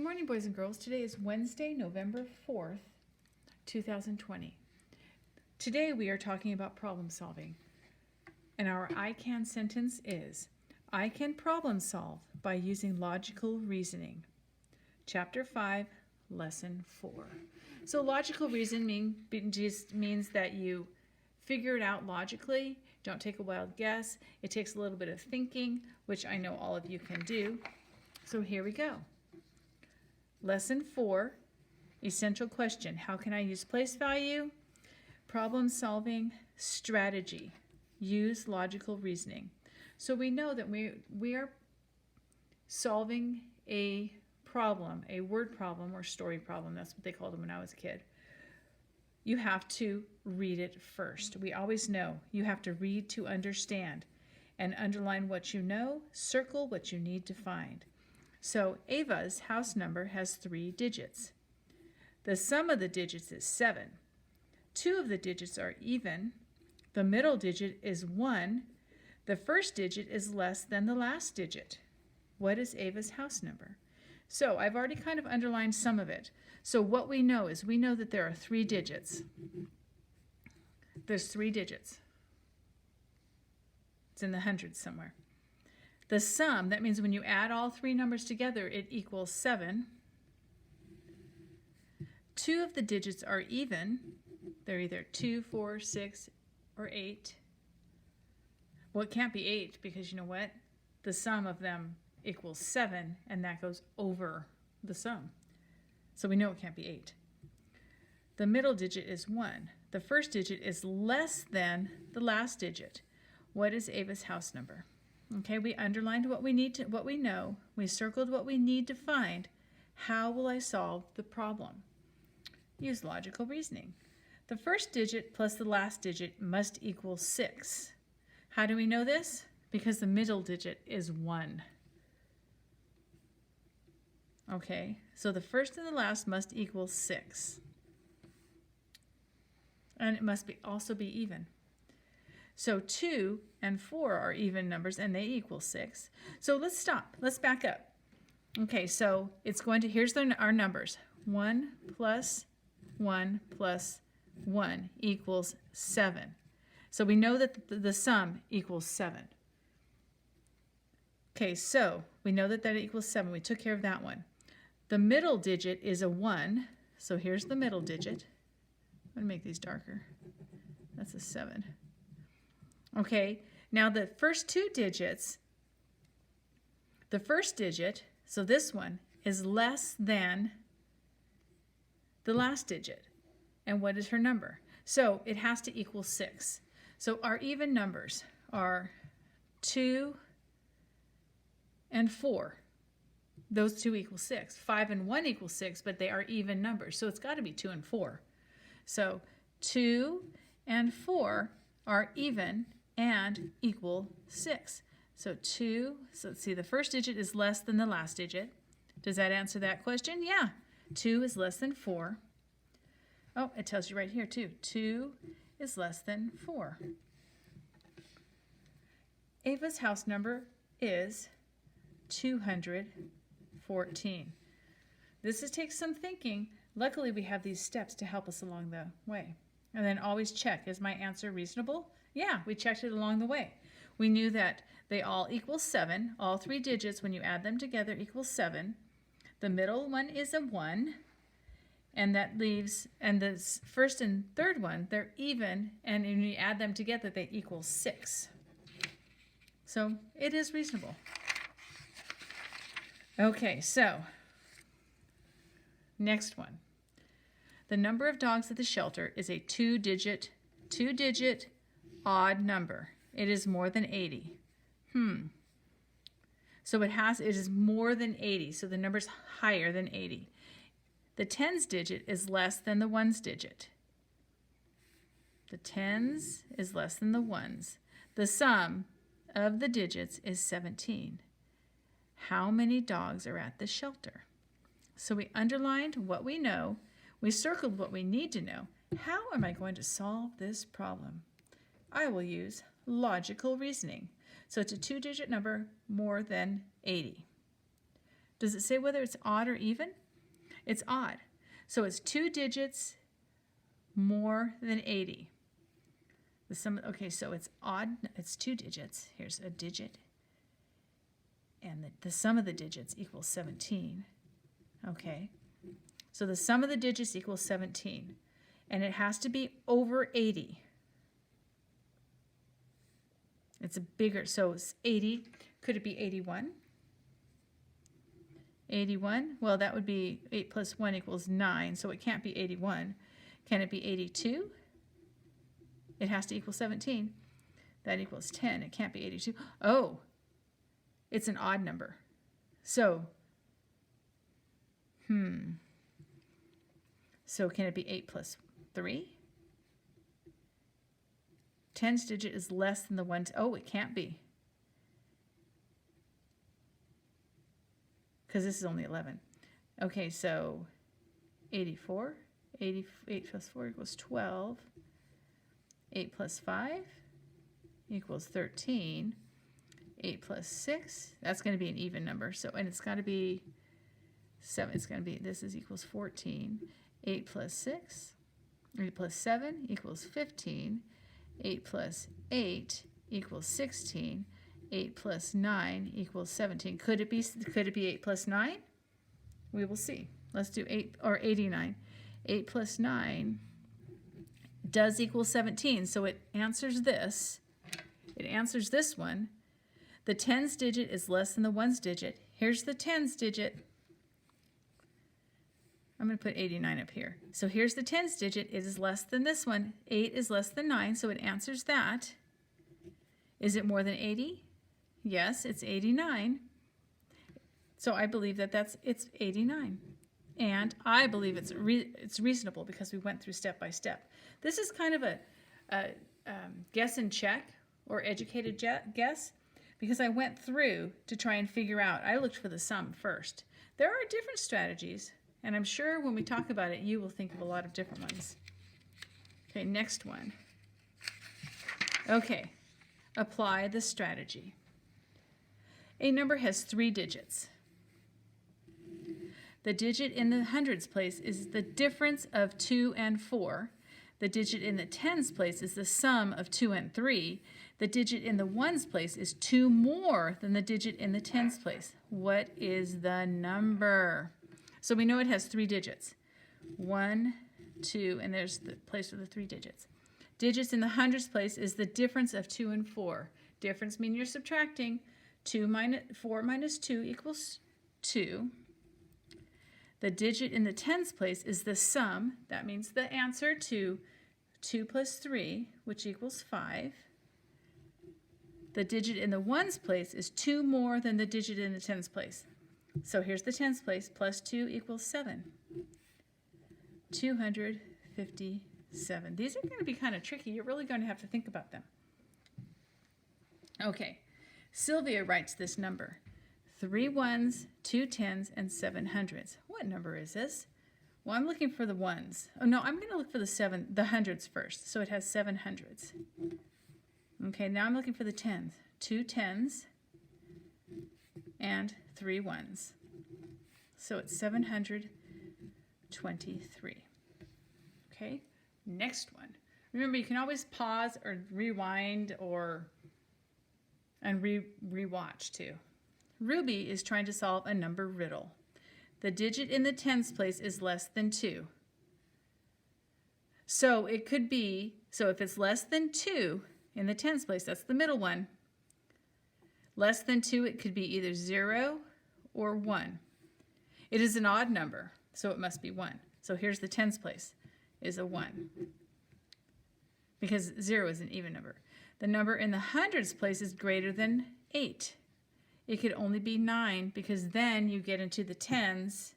morning, boys and girls. Today is Wednesday, November 4th, 2020. Today we are talking about problem solving. And our I can sentence is, I can problem solve by using logical reasoning. Chapter 5, Lesson 4. So logical reasoning just means that you figure it out logically. Don't take a wild guess. It takes a little bit of thinking, which I know all of you can do. So here we go. Lesson 4, essential question. How can I use place value? Problem solving strategy. Use logical reasoning. So we know that we are solving a problem, a word problem or story problem. That's what they called them when I was a kid. You have to read it first. We always know you have to read to understand and underline what you know, circle what you need to find. So Ava's house number has 3 digits. The sum of the digits is 7. 2 of the digits are even. The middle digit is 1. The first digit is less than the last digit. What is Ava's house number? So I've already kind of underlined some of it. So what we know is we know that there are 3 digits. There's 3 digits. It's in the hundreds somewhere. The sum, that means when you add all 3 numbers together, it equals 7. 2 of the digits are even. They're either 2, 4, 6, or 8. Well, it can't be 8 because you know what? The sum of them equals 7, and that goes over the sum. So we know it can't be 8. The middle digit is 1. The first digit is less than the last digit. What is Ava's house number? Okay, we underlined what we know. We circled what we need to find. How will I solve the problem? Use logical reasoning. The first digit plus the last digit must equal 6. How do we know this? Because the middle digit is 1. Okay, so the first and the last must equal 6. And it must also be even. So 2 and 4 are even numbers and they equal 6. So let's stop. Let's back up. Okay, so it's going to, here's our numbers. 1 plus 1 plus 1 equals 7. So we know that the sum equals 7. Okay, so we know that equals 7. We took care of that one. The middle digit is a 1. So here's the middle digit. I'm going to make these darker. That's a 7. Okay, now the first 2 digits, the first digit, so this one, is less than the last digit. And what is her number? So it has to equal 6. So our even numbers are 2 and 4. Those 2 equal 6. 5 and 1 equal 6, but they are even numbers. So it's got to be 2 and 4. So 2 and 4 are even and equal 6. So 2, so let's see, the first digit is less than the last digit. Does that answer that question? Yeah. 2 is less than 4. Oh, it tells you right here too. 2 is less than 4. Ava's house number is 214. This takes some thinking. Luckily, we have these steps to help us along the way. And then always check, is my answer reasonable? Yeah, we checked it along the way. We knew that they all equal 7. All 3 digits, when you add them together, equal 7. The middle one is a 1. And that leaves, and the first and third one, they're even. And when you add them together, they equal 6. So it is reasonable. Okay, so next one. The number of dogs at the shelter is a two-digit odd number. It is more than 80. So it is more than 80. So the number's higher than 80. The tens digit is less than the ones digit. The tens is less than the ones. The sum of the digits is 17. How many dogs are at the shelter? So we underlined what we know. We circled what we need to know. How am I going to solve this problem? I will use logical reasoning. So it's a 2-digit number more than 80. Does it say whether it's odd or even? It's odd. So it's 2 digits more than 80. The sum, okay, so it's odd, it's 2 digits. Here's a digit. And the sum of the digits equals 17. Okay. So the sum of the digits equals 17. And it has to be over 80. It's a bigger, so it's 80. Could it be 81? 81? Well, that would be 8 plus 1 equals 9, so it can't be 81. Can it be 82? It has to equal 17. That equals 10. It can't be 82. Oh, it's an odd number. So, so can it be 8 plus 3? 10's digit is less than the 1. Oh, it can't be. Because this is only 11. Okay, so 84. 8 plus 4 equals 12. 8 plus 5 equals 13. 8 plus 6, that's going to be an even number. So, and it's got to be 7. It's going to be, this is equals 14. 8 plus 6, 8 plus 7 equals 15. 8 plus 8 equals 16. 8 plus 9 equals 17. Could it be 8 plus 9? We will see. Let's do 8 or 89. 8 plus 9 does equal 17. So it answers this. It answers this one. The 10's digit is less than the 1's digit. Here's the 10's digit. I'm going to put 89 up here. So here's the 10's digit. It is less than this one. 8 is less than 9, so it answers that. Is it more than 80? Yes, it's 89. So I believe that it's 89. And I believe it's reasonable because we went through step by step. This is kind of a guess and check or educated guess because I went through to try and figure out. I looked for the sum first. There are different strategies, and I'm sure when we talk about it, you will think of a lot of different ones. Okay, next one. Okay, apply the strategy. A number has 3 digits. The digit in the hundreds place is the difference of 2 and 4. The digit in the tens place is the sum of 2 and 3. The digit in the ones place is 2 more than the digit in the tens place. What is the number? So we know it has 3 digits. 1, 2, and there's the place for the 3 digits. Digits in the hundreds place is the difference of 2 and 4. Difference means you're subtracting. 4 minus 2 equals 2. The digit in the tens place is the sum. That means the answer to 2 plus 3, which equals 5. The digit in the ones place is 2 more than the digit in the tens place. So here's the tens place. Plus 2 equals 7. 257. These are going to be kind of tricky. You're really going to have to think about them. Okay. Sylvia writes this number. 3 ones, 2 tens, and 7 hundreds. What number is this? Well, I'm looking for the ones. Oh, no, I'm going to look for the hundreds first. So it has 7 hundreds. Okay, now I'm looking for the tens. 2 tens and 3 ones. So it's 723. Okay, next one. Remember, you can always pause or rewind and rewatch too. Ruby is trying to solve a number riddle. The digit in the tens place is less than 2. So it could be, so if it's less than 2 in the tens place, that's the middle one. Less than 2, it could be either 0 or 1. It is an odd number, so it must be 1. So here's the tens place, is a 1. Because 0 is an even number. The number in the hundreds place is greater than 8. It could only be 9 because then you get into the tens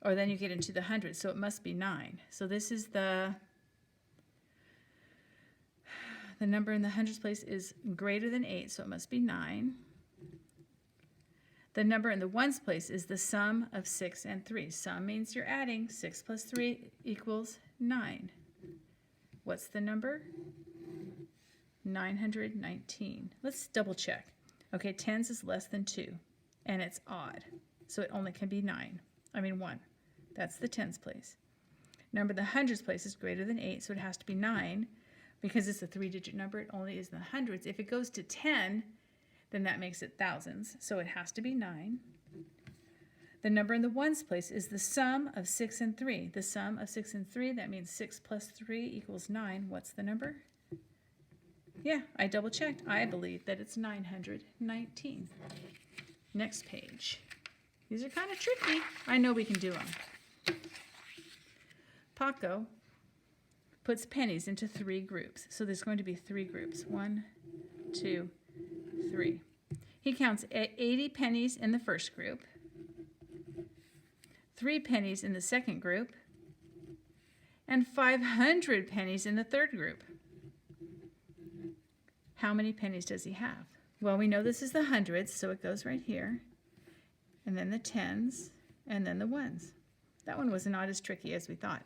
or then you get into the hundreds. So it must be 9. So this is the number in the hundreds place is greater than 8. So it must be 9. The number in the ones place is the sum of 6 and 3. Sum means you're adding. 6 plus 3 equals 9. What's the number? 919. Let's double check. Okay, tens is less than 2, and it's odd. so it only can be 1. That's the tens place. Number in the hundreds place is greater than 8, so it has to be 9. Because it's a 3-digit number, it only is in the hundreds. If it goes to 10, then that makes it thousands, so it has to be 9. The number in the ones place is the sum of 6 and 3. The sum of 6 and 3, that means 6 plus 3 equals 9. What's the number? Yeah, I double checked. I believe that it's 919. Next page. These are kind of tricky. I know we can do them. Paco puts pennies into 3 groups. So there's going to be 3 groups. 1, 2, 3. He counts 80 pennies in the first group, 3 pennies in the second group, and 500 pennies in the third group. How many pennies does he have? Well, we know this is the hundreds, so it goes right here, and then the tens, and then the ones. That one was not as tricky as we thought,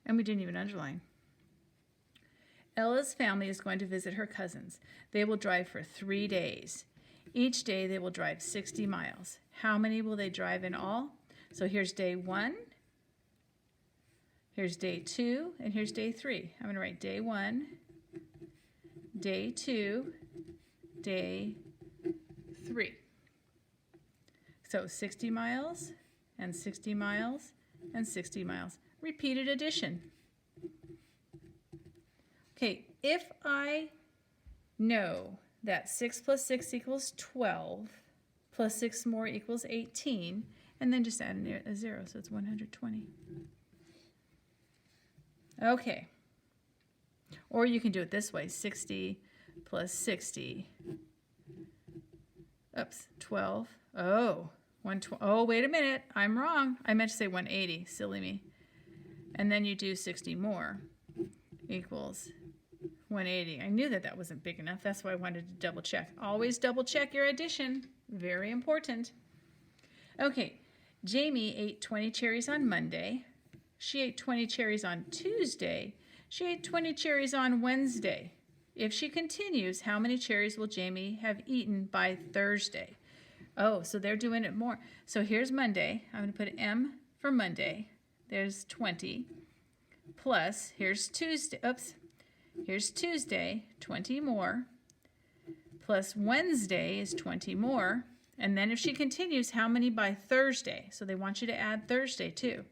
and we didn't even underline. Ella's family is going to visit her cousins. They will drive for 3 days. Each day they will drive 60 miles. How many will they drive in all? So here's day 1, here's day 2, and here's day 3. I'm going to write day 1, day 2, day 3. So 60 miles, and 60 miles, and 60 miles. Repeated addition. Okay, if I know that 6 plus 6 equals 12, plus 6 more equals 18, and then just add a 0, so it's 120. Okay. Or you can do it this way, 60 plus 60. Oops, 12. Oh, 120. Oh, wait a minute, I'm wrong. I meant to say 180, silly me. And then you do 60 more equals 180. I knew that that wasn't big enough. That's why I wanted to double check. Always double check your addition. Very important. Okay, Jamie ate 20 cherries on Monday. She ate 20 cherries on Tuesday. She ate 20 cherries on Wednesday. If she continues, how many cherries will Jamie have eaten by Thursday? Oh, so they're doing it more. So here's Monday. I'm going to put M for Monday. There's 20. Plus, here's Tuesday. Oops. Here's Tuesday, 20 more. Plus Wednesday is 20 more. And then if she continues, how many by Thursday? So they want you to add Thursday too.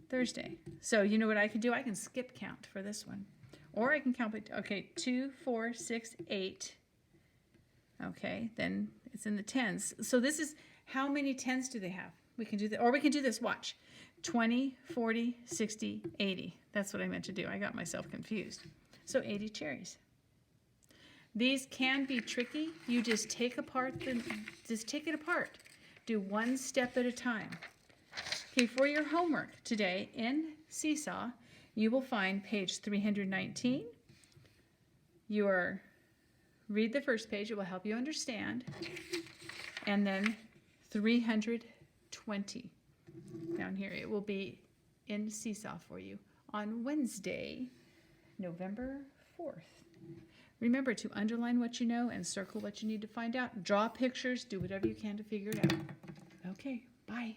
Thursday. So you know what I can do? I can skip count for this one. Or I can count, okay, 2, 4, 6, 8. Okay, then it's in the tens. So this is, how many tens do they have? We can do that, or we can do this, watch. 20, 40, 60, 80. That's what I meant to do. I got myself confused. So 80 cherries. These can be tricky. You just take it apart. Do one step at a time. Okay, for your homework today in Seesaw, you will find page 319. Read the first page. It will help you understand. And then 320 down here. It will be in Seesaw for you on Wednesday, November 4th. Remember to underline what you know and circle what you need to find out. Draw pictures. Do whatever you can to figure it out. Okay, bye.